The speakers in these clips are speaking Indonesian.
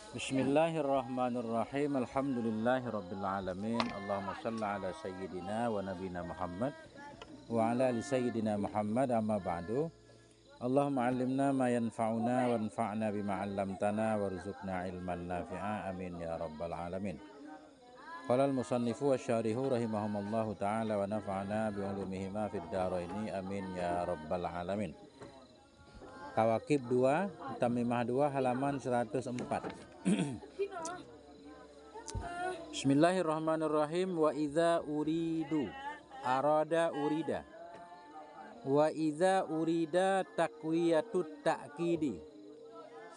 Bismillahirrahmanirrahim. Alhamdulillahirabbil alamin. Allahumma shalli ala sayyidina wa nabiyina Muhammad wa ala ali sayyidina Muhammad, amma ba'du. Allahumma 'allimna ma yanfa'una wanfa'na bima 'allamtana warzuqna ilman nafi'a, amin ya rabbal alamin. Qala al-musannifu wasyarihu rahimahumallahu ta'ala wa nafa'ana bi ulumihima fid dharaini, amin ya rabbal alamin. Kawakib 2, Tamimah 2, halaman 104. Bismillahirrahmanirrahim. Wa idza uridu arada urida. Wa idza urida taqwiyatut ta'kidi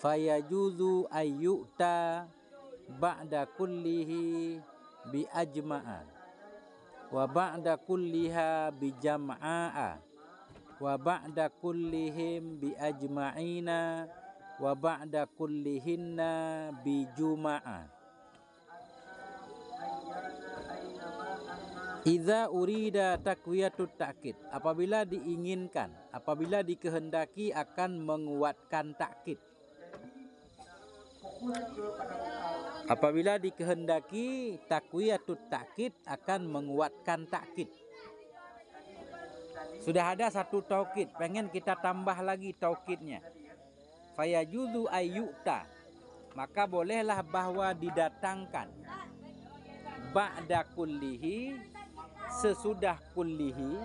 fayajuzu ayyuta ba'da kullihi bi ajma'a wa ba'da kulliha bi jam'a'a wa ba'da kullihim bi ajma'ina wa ba'da kullihinna bi juma'a. Idza urida takwiyatut ta'kid, apabila diinginkan, apabila dikehendaki akan menguatkan takkid. Apabila dikehendaki takwiyatut ta'kid akan menguatkan takkid. Sudah ada satu taukid, pengen kita tambah lagi taukidnya. Fayajuzu ayyuta, maka bolehlah bahwa didatangkan ba'da kullihi, sesudah kullihi,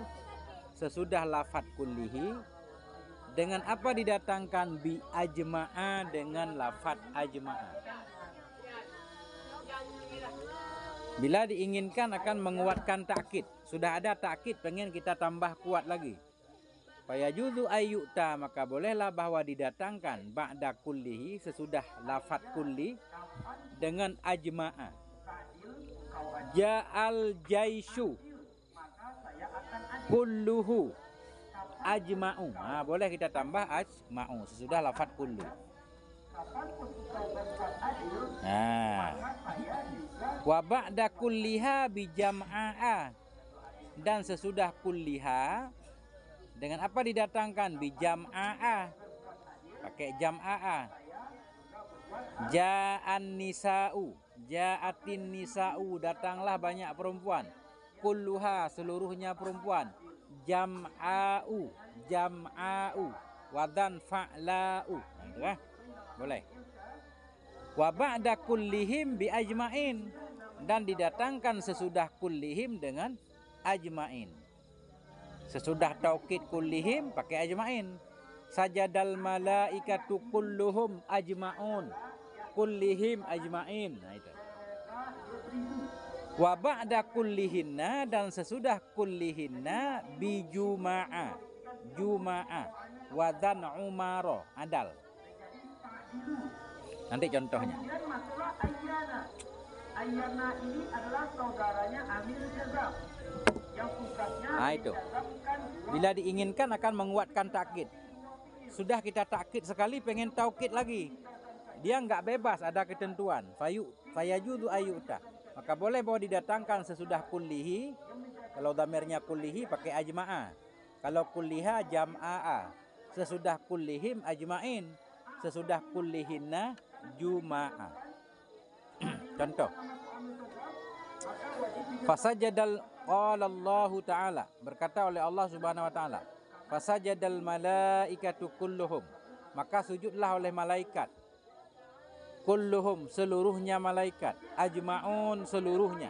sesudah lafad kullihi. Dengan apa didatangkan? Bi ajma'a, dengan lafad ajma'a. Bila diinginkan akan menguatkan takkid, sudah ada takkid, pengen kita tambah kuat lagi. Fayajuzu ayyuta, maka bolehlah bahwa didatangkan ba'da kullihi, sesudah lafad kulli, dengan ajma'a. Ja'al jaishu kulluhu ajma'u. Boleh kita tambah ajma'u sesudah lafad kullu. Wa ba'da kulliha bi jam'a'a, dan sesudah kulliha dengan apa didatangkan? Bi jam'a'a, pakai jam'a'a. Ja'an nisa'u, ja'atin nisa'u, datanglah banyak perempuan. Kulluha, seluruhnya perempuan. Jam'a'u, jam'a'u. Wadan fa'la'u. Boleh. Wa ba'da kullihim bi ajma'in, dan didatangkan sesudah kullihim dengan ajma'in. Sesudah taukid kullihim pakai ajma'in. Sajadal malaikatu kulluhum ajma'un, kullihim ajma'in. Nah itu. Wa ba'da kullihinna, dan sesudah kullihinna bi juma'a, juma'a. Wa dhan umaro, adal. Nanti contohnya. Kemudian masalah Ayyana. Ayyana ini adalah saudaranya Amir Jazam, yang tugasnya itu. Bila diinginkan akan menguatkan takkid. Sudah kita takkid sekali, pengen taukid lagi. Dia nggak bebas, ada ketentuan. Fayajuzu ayyuta, maka boleh bahwa didatangkan sesudah kullihi. Kalau dhamirnya kullihi pakai ajma'a. Kalau kulliha jam'a'a. Sesudah kullihim ajma'in. Sesudah kullihinna juma'a. Contoh. Fasajadal, qala Allah Ta'ala, berkata oleh Allah Subhanahu wa taala, fasajadal malaikatu kulluhum, maka sujudlah oleh malaikat. Kulluhum, seluruhnya malaikat. Ajma'un, seluruhnya.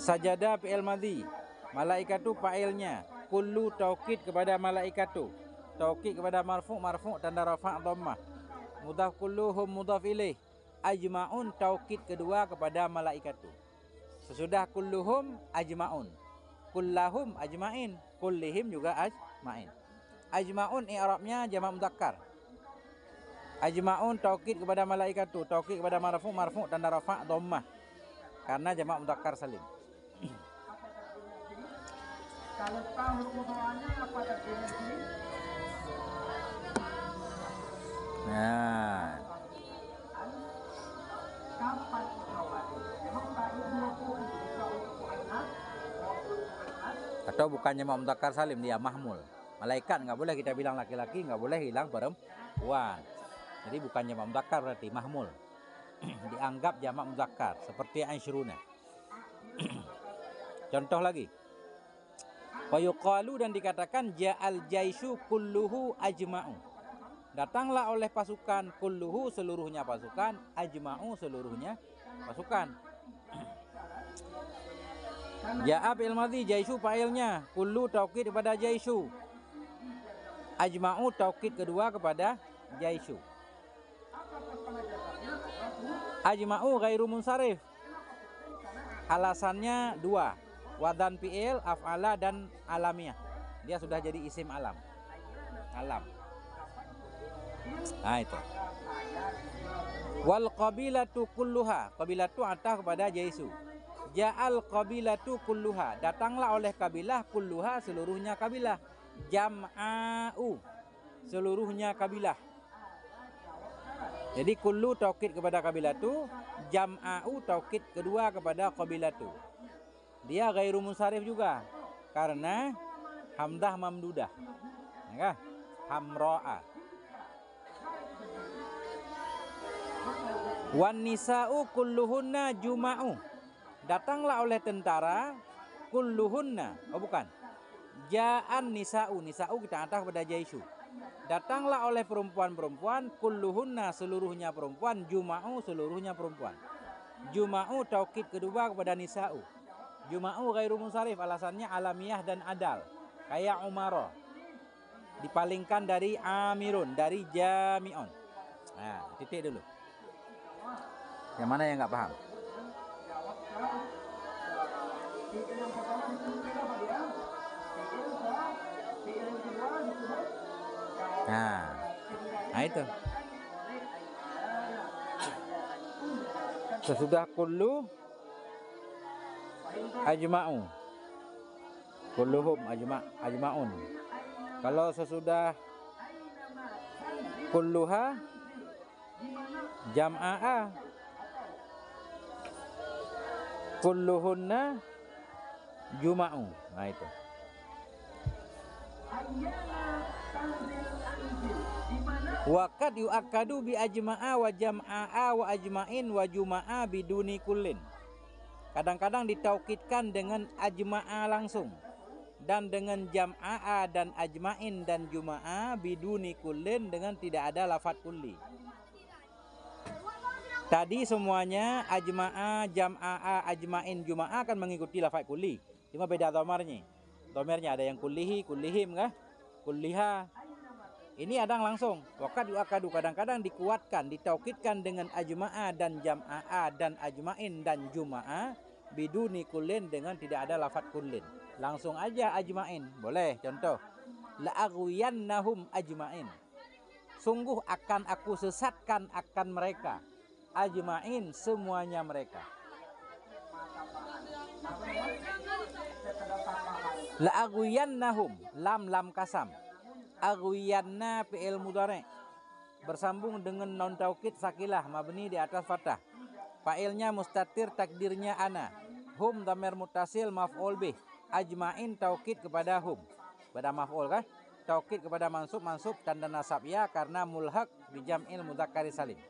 Sajada fi'il madhi, malaikatu fa'ilnya. Kullu taukid kepada malaikatu, taukid kepada marfu', marfu' tanda rafa' dhammah. Mudhaf kulluhum mudhaf ilaih. Ajma'un taukid kedua kepada malaikatu. Sesudah kulluhum ajma'un. Kullahum ajma'in. Kullihim juga ajma'in. Ajma'un i'rabnya jamak mudzakkar. Ajma'un taukid kepada malaikatu, taukid kepada marfu', marfu' tanda rafa' dhammah. Karena jamak mudzakkar salim. Kalau tahu hubungannya pada diri sini. Nah, Kapan awalnya? Memang tadi 20 bisa untuk anak. atau bukannya jamak mudzakkar salim, dia mahmul. Malaikat nggak boleh kita bilang laki-laki, nggak boleh hilang perempuan. Jadi bukan jamak mudzakkar berarti mahmul. Dianggap jamak mudzakkar seperti asyruna. Contoh lagi. Wa yuqalu, dan dikatakan ja'al jaishu kulluhu ajma'u. Datanglah oleh pasukan, kulluhu seluruhnya pasukan, ajma'u seluruhnya pasukan. Ja'a fi'il madhi, jaishu fa'ilnya, kullu taukid kepada jaishu, ajma'u taukid kedua kepada jaishu. Ajma'u ghairu munsharif, alasannya dua, wadan fi'il, af'ala dan alamiah. Dia sudah jadi isim alam. Nah itu. Wal qabilatu kulluha, qabilatu atah kepada jaisu. Ja'al qabilatu kulluha, datanglah oleh kabilah, kulluha seluruhnya kabilah, jam'a'u seluruhnya kabilah. Jadi kullu taukid kepada kabilatu, jam'a'u taukid kedua kepada qabilatu. Dia ghairu munsharif juga karena hamzah mamdudah, ya, hamra'a. Wan nisa'u kulluhunna juma'u, datanglah oleh tentara, kulluhunna, oh bukan, ja'an nisa'u, nisa'u kita atah pada jaisu. Datanglah oleh perempuan-perempuan, kulluhunna seluruhnya perempuan, juma'u seluruhnya perempuan. Juma'u taukid kedua kepada nisa'u. Juma'u ghairu munsharif, alasannya alamiah dan adal. Kayak umara, dipalingkan dari amirun, dari jami'un. Nah, titik dulu. Yang mana yang nggak paham? Nah itu. Sesudah kullu ajma'u, kulluhum ajma'un. Kalau sesudah kulluha jam'a'a, kulluhunna juma'u. Nah itu. Waqad yu'akkadu bi ajma'a wa jam'a'a wa ajma'in wa juma'a biduni kullin. Kadang-kadang ditaukidkan dengan ajma'a langsung, dan dengan jam'a'a dan ajma'in dan juma'a biduni kullin, dengan tidak ada lafadz kulli. Tadi semuanya ajma'a, jam'a'a, ajma'in, juma'a akan mengikuti lafadz kulli. Cuma beda dhamarnya. Dhamirnya ada yang kullihi, kullihim kah? Kulliha. Ini ada langsung. Waqad yu'akkadu, kadang-kadang dikuatkan, ditaukidkan dengan ajma'a dan jam'a'a dan ajma'in dan juma'a biduni kullin, dengan tidak ada lafadz kullin. Langsung aja ajma'in. Boleh contoh. La'aghwiyannahum ajma'in. Sungguh akan aku sesatkan akan mereka. Ajma'in semuanya mereka. La'aghwiyannahum, lam kasam. Aghwiyanna fi'il mudhari' bersambung dengan non taukid sakilah mabni di atas fathah. Fa'ilnya mustatir, takdirnya ana. Hum dhamir muttasil maf'ul bih. Ajma'in taukid kepada hum, pada maf'ul kah? Taukid kepada mansub tanda nasab ya, karena mulhaq bi jam'il mudzakkari salim.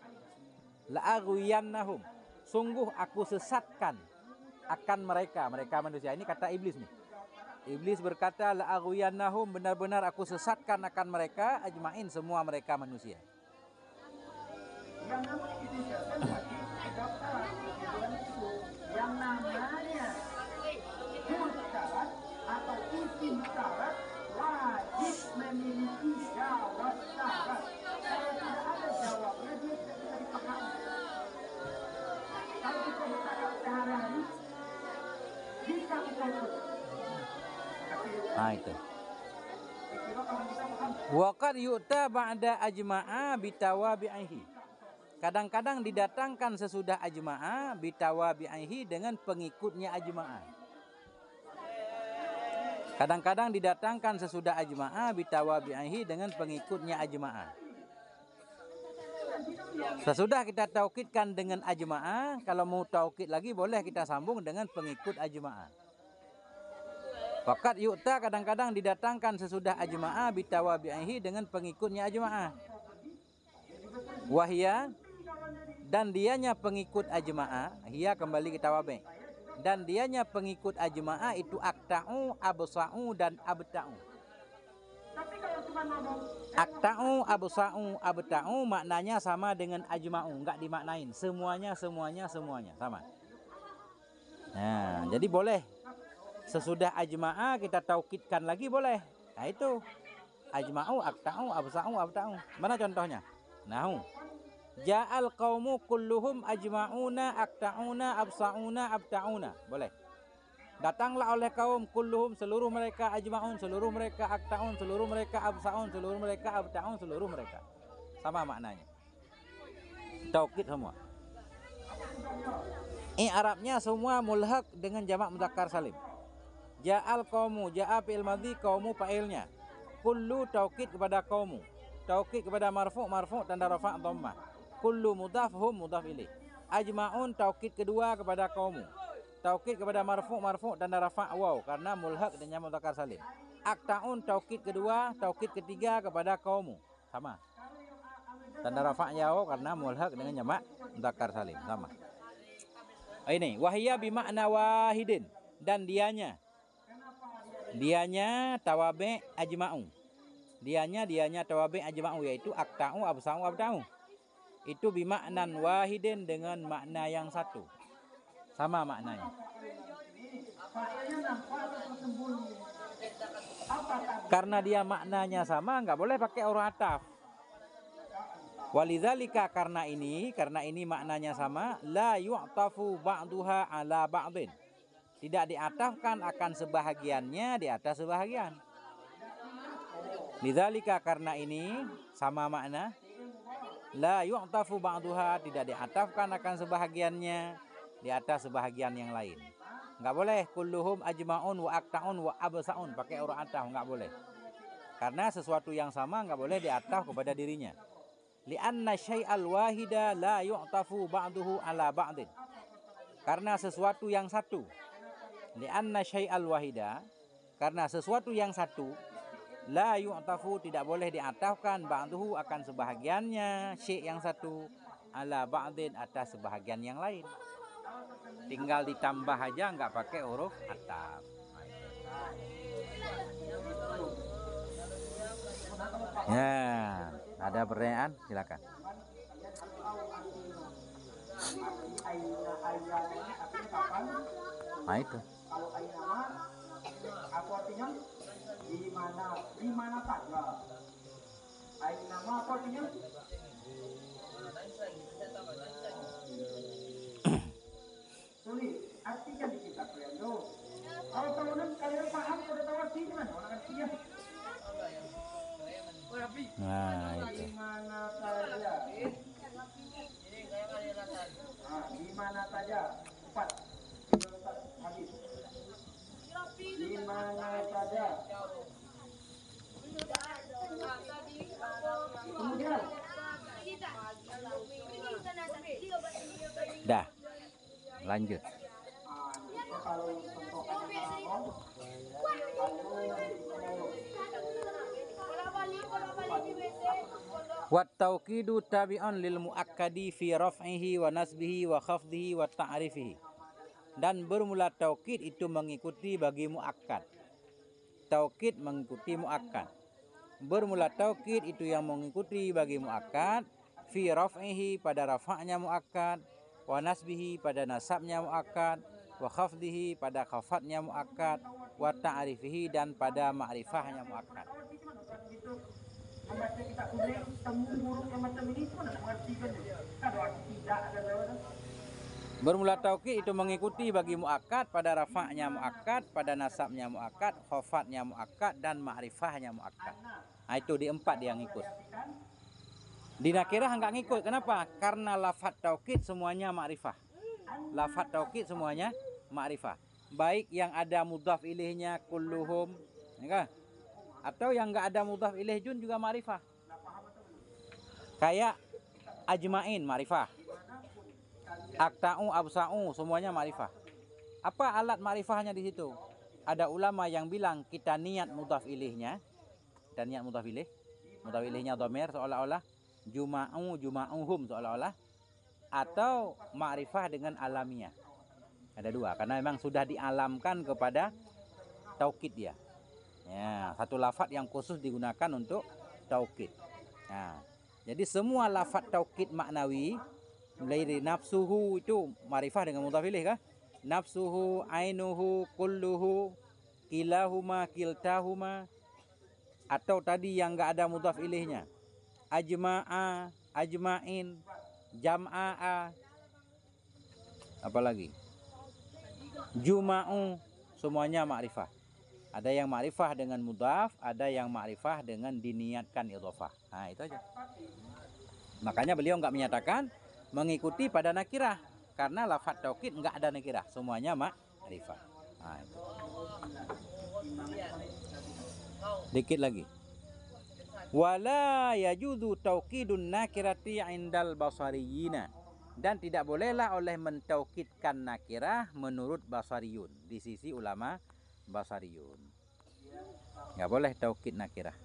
La'aghwiyannahum, sungguh aku sesatkan akan mereka manusia. Ini kata iblis nih. Iblis berkata la'aghwiyannahum, benar-benar aku sesatkan akan mereka, ajma'in semua mereka manusia. Yang namanya syarat atau isim syarat wajib memiliki syarat. Kalau tidak ada jawabnya dia tidak bisa dipahami. Kalau kita bercakap sehari-hari, jika kita itu. Waqad yu'ta ba'da ajma'a bitawabi'ihi. Kadang-kadang didatangkan sesudah ajma'a bitawabi'ihi, dengan pengikutnya ajma'a. Kadang-kadang didatangkan sesudah ajma'a bitawabi'ihi, dengan pengikutnya ajma'a. Sesudah kita taukidkan dengan ajma'a, kalau mau taukid lagi boleh kita sambung dengan pengikut ajma'a. Waqad yu'ta, kadang-kadang didatangkan sesudah ajma'a bitawabi'ihi, dengan pengikutnya ajma'a. Wahia, dan dianya pengikut ajma'ah, hiya kembali ke tawabi. Dan dianya pengikut ajma'ah itu akta'u, absa'u dan abta'u. Tapi kalau cuma ngomong Akta'u, absa'u, abta'u maknanya sama dengan ajma'u, enggak dimaknain. Semuanya sama. Nah, jadi boleh. Sesudah ajma'ah kita taukidkan lagi boleh. Nah itu. Ajma'u, akta'u, absa'u, abta'u. Mana contohnya? Nahu. Ja'al qaumu kulluhum ajma'una, akta'una, absa'una, abta'una. Boleh. Datanglah oleh kaum kulluhum, seluruh mereka, ajma'un, seluruh mereka, akta'un, seluruh mereka, absa'un, seluruh mereka, abta'un, seluruh mereka. Sama maknanya. Taukid semua. Arabnya semua mulhaq dengan jamak mudzakkar salim. Ja'al qaumu, ja'a fi'il madhi, qaumu fa'ilnya. Kullu taukid kepada qaumu. Taukid kepada marfu' tanda rafa' dhammah. Kullu mudhaf hum mudhaf ilaih. Ajma'un taukid kedua kepada qaumu. Taukid kepada marfu' tanda rafa' waw karena mulhaq dengan jamak mudzakkar salim. Akta'un taukid kedua, taukid ketiga kepada qaumu. Sama. Tanda rafa'nya waw karena mulhaq dengan jamak mudzakkar salim. Sama. Ini wahiyya bimakna wahidin, dan dianya tawabi ajma'u. Dianya tawabi ajma'u, yaitu akta'u, absa'u, abta'u. Itu bimaknan wahidin dengan makna yang satu. Sama maknanya. Karena dia maknanya sama, nggak boleh pakai huruf ataf. Walidzalika, karena ini maknanya sama, la yu'tafu ba'duha ala ba'din. Tidak diatafkan akan sebahagiannya di atas sebahagian. Lidzalika, karena ini sama makna, la yu'tafu ba'duha, tidak diatafkan akan sebahagiannya di atas sebahagian yang lain. Enggak boleh kulluhum ajma'un wa akta'un wa absa'un pakai huruf ataf, enggak boleh. Karena sesuatu yang sama enggak boleh diataf kepada dirinya. Li'anna syai'al wahida la yu'tafu ba'duhu ala ba'din. Karena sesuatu yang satu. Li'anna syai'al wahida, karena sesuatu yang satu, la yu'tafu, tidak boleh diatafkan ba'duhu akan sebahagiannya, syai' yang satu, ala ba'din atas sebahagian yang lain. Tinggal ditambah aja, nggak pakai huruf ataf. Ya, ada pertanyaan? Silakan. Nah itu. Kalau ainama, apa artinya? Di mana saja. Ainama apa artinya? Sulit, artinya di kitab kalian tuh. Kalau kalian paham, udah tahu artinya mana? Orang artinya. Nah itu. Di mana saja. Di mana saja. Cepat. Habis. Di mana saja. Kemudian. Dah. Lanjut. Kalau Wat tauqidu tabi'un lil muakkadi fi raf'ihi wa nasbihi wa khafdihi wa ta'rifihi. Dan bermula taukid itu mengikuti bagi muakkad. Taukid mengikuti muakkad. Bermula taukid itu yang mengikuti bagi muakkad fi raf'ihi pada rafa'nya muakkad, wa nasbihi pada nasabnya muakkad, wa khafdihi pada khafatnya muakkad, wa ta'rifihi dan pada ma'rifahnya muakkad. Membaca kitab kuning, temu buruk yang macam ini itu mana mengartikan? Kalau arti tidak ada lewat. Bermula taukid itu mengikuti bagi muakkad pada rafa'nya muakkad, pada nasabnya muakkad, khafatnya muakkad dan ma'rifahnya muakkad. Nah itu di 4 dia ngikut. Di nakirah enggak ngikut. Kenapa? Karena lafaz taukid semuanya ma'rifah. Lafaz taukid semuanya ma'rifah. Baik yang ada mudhaf ilaihnya kulluhum, ya kan? Atau yang enggak ada mudhaf ilaih jun juga ma'rifah. Kayak ajma'in ma'rifah. Akta'u, absa'u semuanya ma'rifah. Apa alat ma'rifahnya di situ? Ada ulama yang bilang kita niat mudhaf ilaihnya dan niat mudhaf ilaih. Mudhaf ilaihnya dhamir seolah-olah juma'u, juma'uhum seolah-olah, atau ma'rifah dengan alamiah. Ada dua, karena memang sudah dialamkan kepada taukid dia. Ya, satu lafaz yang khusus digunakan untuk taukid. Nah, jadi semua lafaz taukid maknawi, mulai dari nafsuhu itu ma'rifah dengan mudhaf ilaih kah? Nafsuhu, ainuhu, kulluhu, kilahuma, kiltahuma, atau tadi yang enggak ada mudhaf ilaihnya. Ajma'a, ajma'in, jam'a'a, apalagi juma'u, semuanya ma'rifah. Ada yang ma'rifah dengan mudhaf, ada yang ma'rifah dengan diniatkan idhofah. Nah, itu aja. Makanya beliau enggak menyatakan mengikuti pada nakirah, karena lafaz taukid enggak ada nakirah, semuanya ma'rifah. Nah, itu. Dikit lagi. Wala yajuzu taukidun nakirati indal basariyina, dan tidak bolehlah oleh mentaukidkan nakirah menurut basariyun, di sisi ulama basariyun. Enggak boleh taukid nakirah.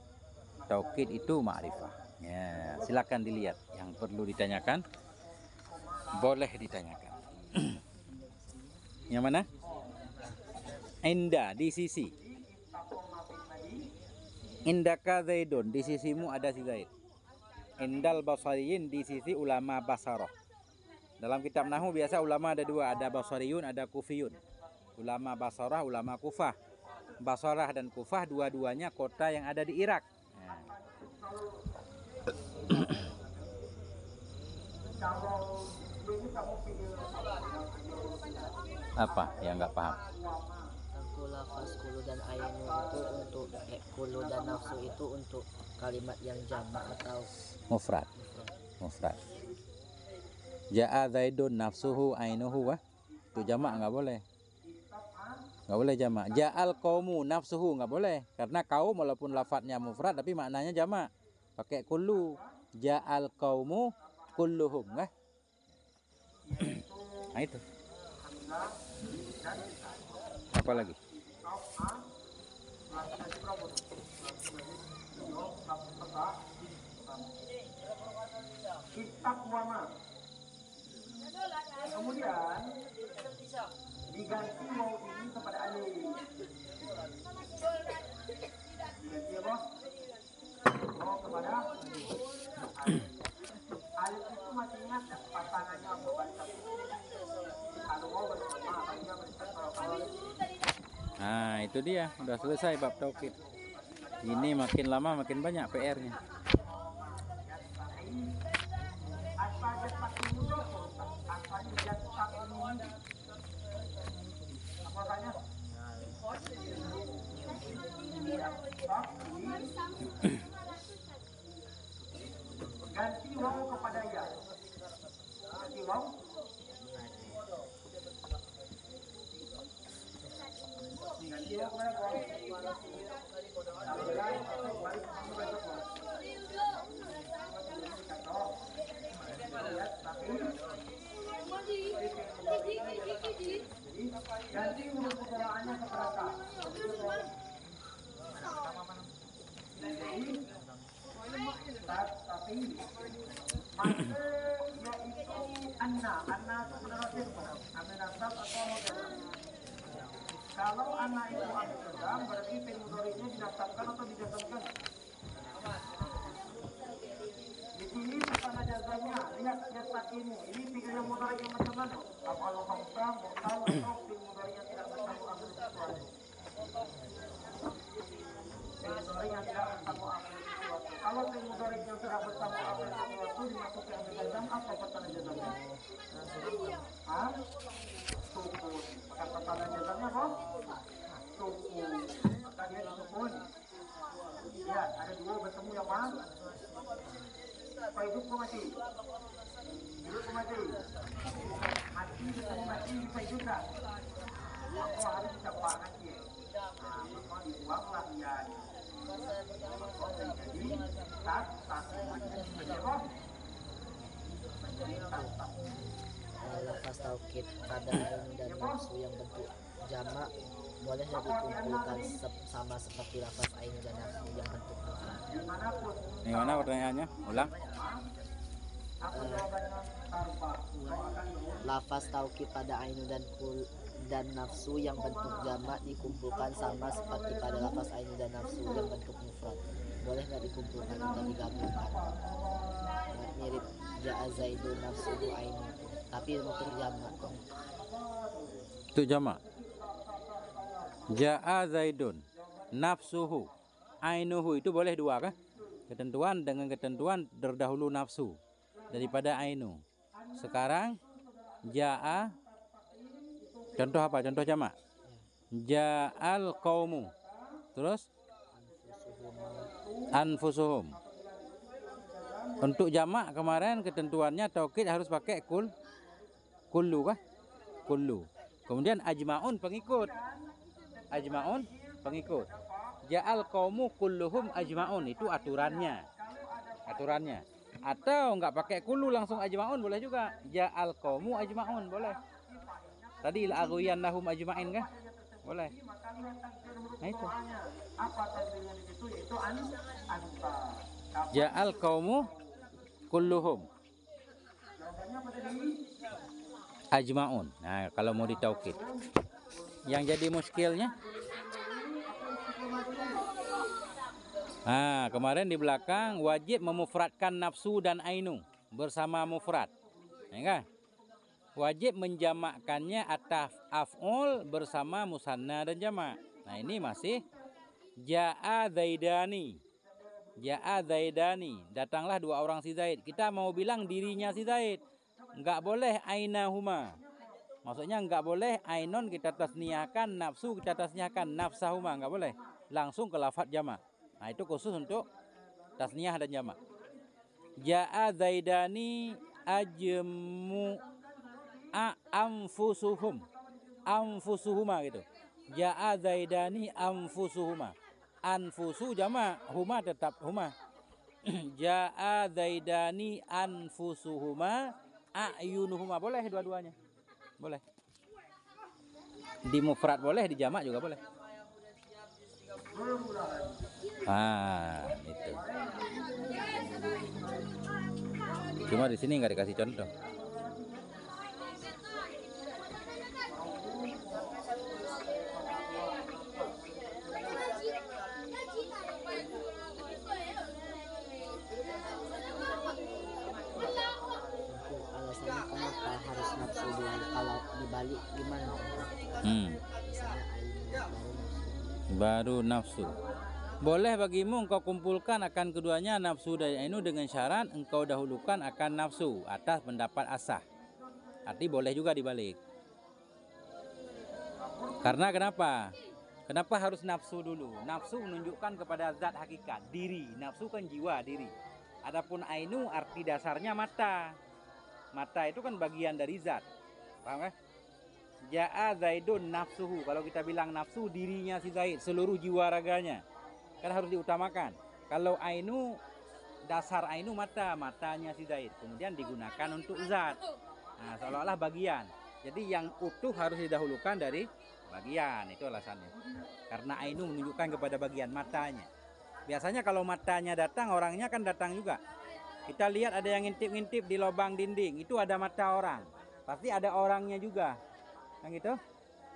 Taukid itu ma'rifah. Ya, silakan dilihat yang perlu ditanyakan. Boleh ditanyakan. Yang mana? Inda, di sisi. Indaka Zaidun, di sisimu ada si Zaid. Indal basariyin, di sisi ulama Basarah. Dalam kitab Nahwu biasa ulama ada dua, ada Basariyun, ada Kufiyun. Ulama Basarah, ulama Kufah. Basarah dan Kufah dua-duanya kota yang ada di Irak. Nah. Apa yang nggak paham? Lafaz kulu dan ainu itu untuk kulu dan nafsu itu untuk kalimat yang jamak atau mufrad. Mufrad. Ja'a Zaidun nafsuhu ainuhu, wah. Itu jamak nggak boleh. Nggak boleh jamak. Ja'al qaumu nafsuhu nggak boleh, karena kaum walaupun lafadznya mufrad tapi maknanya jamak. Pakai kullu. Ja'al qaumu kulluhum, kan? Nah, itu. Apa lagi? Kitab wama. Kemudian diganti waw ini kepada alif. Diganti apa? Waw kepada alif. Alif itu masih ingat pasangannya apa baca? Kalau waw bersama, alifnya bersama. Nah, itu dia, udah selesai bab taukid. Ini makin lama makin banyak PR-nya. Ganti waw kepada ya. Ganti waw. Ganti waw kepada ganti huruf kepulaannya ke belakang. Tapi masuk yaitu anna sebenarnya amil nasab atau model. Kalau anna itu amil nasab berarti fi'il mudhari'nya dinasabkan atau dijazamkan. Di sini bukan ada jazamnya, lihat yastaqimu. Ini fi'il mudhari' yang macam mana? Apakah khamsa, mu'tal atau fi'il mudhari' yang tidak bertemu amil sesuatu? Fi'il mudhari' yang tidak bertemu amil sesuatu. Kalau fi'il mudhari' yang tidak bertemu amil sesuatu dimasukkan amil jazam, apa pertanda jazamnya? Hah? Sukun. Maka pertanda jazamnya apa? Sukun. Maka dia disukun. Lihat, ada dua bertemu yang mana? Apa hidup ke mati? Hidup ke mati? Mati bertemu mati bisa hidup tak? Maka harus dicapak nanti. Maka dibuanglah dia. Jadi, tak menjadi apa? Menjadi tak. lafaz taukid pada ainu dan nafsu yang bentuk jamak boleh dikumpulkan sama seperti lafaz ainu dan nafsu yang bentuk mufrad. Ini mana pertanyaannya? Ulang. Apa jawabannya? Tanpa. Doakan dulu. Lafaz taukid pada ainu dan nafsu yang bentuk jamak dikumpulkan sama seperti pada lafaz ainu dan nafsu yang bentuk mufrad. Boleh nggak dikumpulkan atau digabungkan? Mirip ja'a zaidun nafsuhu ainu, tapi bentuk jamak. Itu jamak. Ja'a zaidun nafsuhu ainuhu, itu boleh dua kah? Ketentuan dengan ketentuan terdahulu nafsu daripada ainu. Sekarang ja'a, contoh apa? Contoh jamak. Ja'al qaumu. Terus anfusuhum. Untuk jamak kemarin ketentuannya taukid harus pakai kullu kah? Kullu. Kemudian ajma'un pengikut. Ajma'un pengikut. Ja'al qaumu kulluhum ajma'un, itu aturannya. Aturannya. Atau enggak pakai kullu langsung ajma'un boleh juga. Ja'al qaumu ajma'un boleh. Tadi la'aghwiyannahum ajma'in kah? Boleh. Nah itu. Apa takdirnya di situ? Yaitu anta. Ja'al qaumu kulluhum Jawabannya pada diri. ajma'un. Nah, kalau mau ditaukid. Yang jadi muskilnya, nah, kemarin di belakang wajib memufradkan nafsu dan ainu bersama mufrad. Ya kan? Wajib menjamakkannya atas af'ul bersama musanna dan jamak. Nah, ini masih ja'a zaidani. Ja'a zaidani, datanglah dua orang si Zaid. Kita mau bilang dirinya si Zaid. Enggak boleh ainahuma. Maksudnya enggak boleh ainun kita tasniyahkan, nafsu kita tasniyahkan, nafsahuma, enggak boleh. Langsung ke lafaz jamak. Nah, itu khusus untuk tasniyah dan jamak. Ja'a zaidani ajmu anfusuhum. Anfusuhuma gitu. Ja'a zaidani anfusuhuma. Anfusu jamak, huma tetap huma. Ja'a zaidani anfusuhuma a'yunuhuma, boleh dua-duanya. Boleh. Di mufrad boleh, di jamak juga boleh. Ah, itu. Cuma di sini nggak dikasih contoh. Untuk alasannya kenapa harus nafsu dulu? Kalau dibalik gimana? Misalnya ainu baru nafsu. Baru nafsu. Boleh bagimu engkau kumpulkan akan keduanya nafsu dan ainu dengan syarat engkau dahulukan akan nafsu atas pendapat asah. Arti boleh juga dibalik. Karena kenapa? Kenapa harus nafsu dulu? Nafsu menunjukkan kepada zat hakikat, diri. Nafsu kan jiwa, diri. Adapun ainu arti dasarnya mata. Mata itu kan bagian dari zat. Paham kan? Ja'a zaidun nafsuhu. Kalau kita bilang nafsu, dirinya si Zaid, seluruh jiwa raganya. Kan harus diutamakan. Kalau ainu, dasar ainu mata, matanya si Zaid. Kemudian digunakan untuk zat. Nah, seolah-olah bagian. Jadi yang utuh harus didahulukan dari bagian. Itu alasannya. Karena ainu menunjukkan kepada bagian matanya. Biasanya kalau matanya datang, orangnya kan datang juga. Kita lihat ada yang ngintip-ngintip di lubang dinding. Itu ada mata orang. Pasti ada orangnya juga. Kan gitu?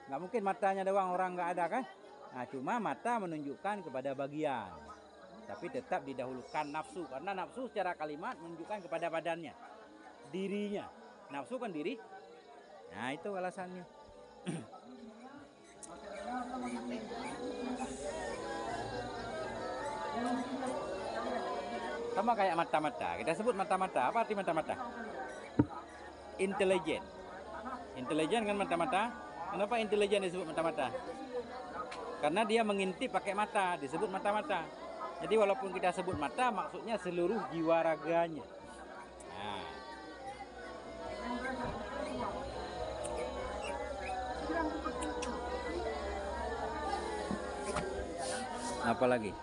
Nggak mungkin matanya doang, orang nggak ada kan? Nah, cuma mata menunjukkan kepada bagian. Tapi tetap didahulukan nafsu. Karena nafsu secara kalimat menunjukkan kepada badannya. Dirinya. Nafsu kan diri. Nah, itu alasannya. Sama kayak mata-mata. Kita sebut mata-mata. Apa arti mata-mata? Intelijen. Intelijen kan mata-mata. Kenapa intelijen disebut mata-mata? Karena dia mengintip pakai mata, disebut mata-mata. Jadi walaupun kita sebut mata, maksudnya seluruh jiwa raganya. Nah. Apa lagi?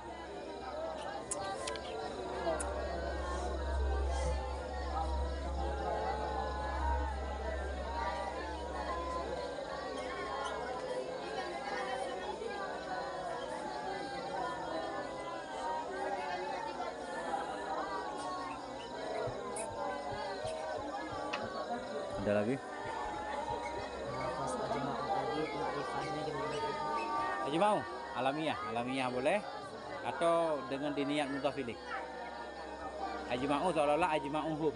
Ada lagi? Lafaz ajma'u tadi makrifahnya gimana tuh? Ajma'u, alamiah boleh atau dengan diniat mudhaf ilaih. Ajma'u seolah-olah ajma'uhum.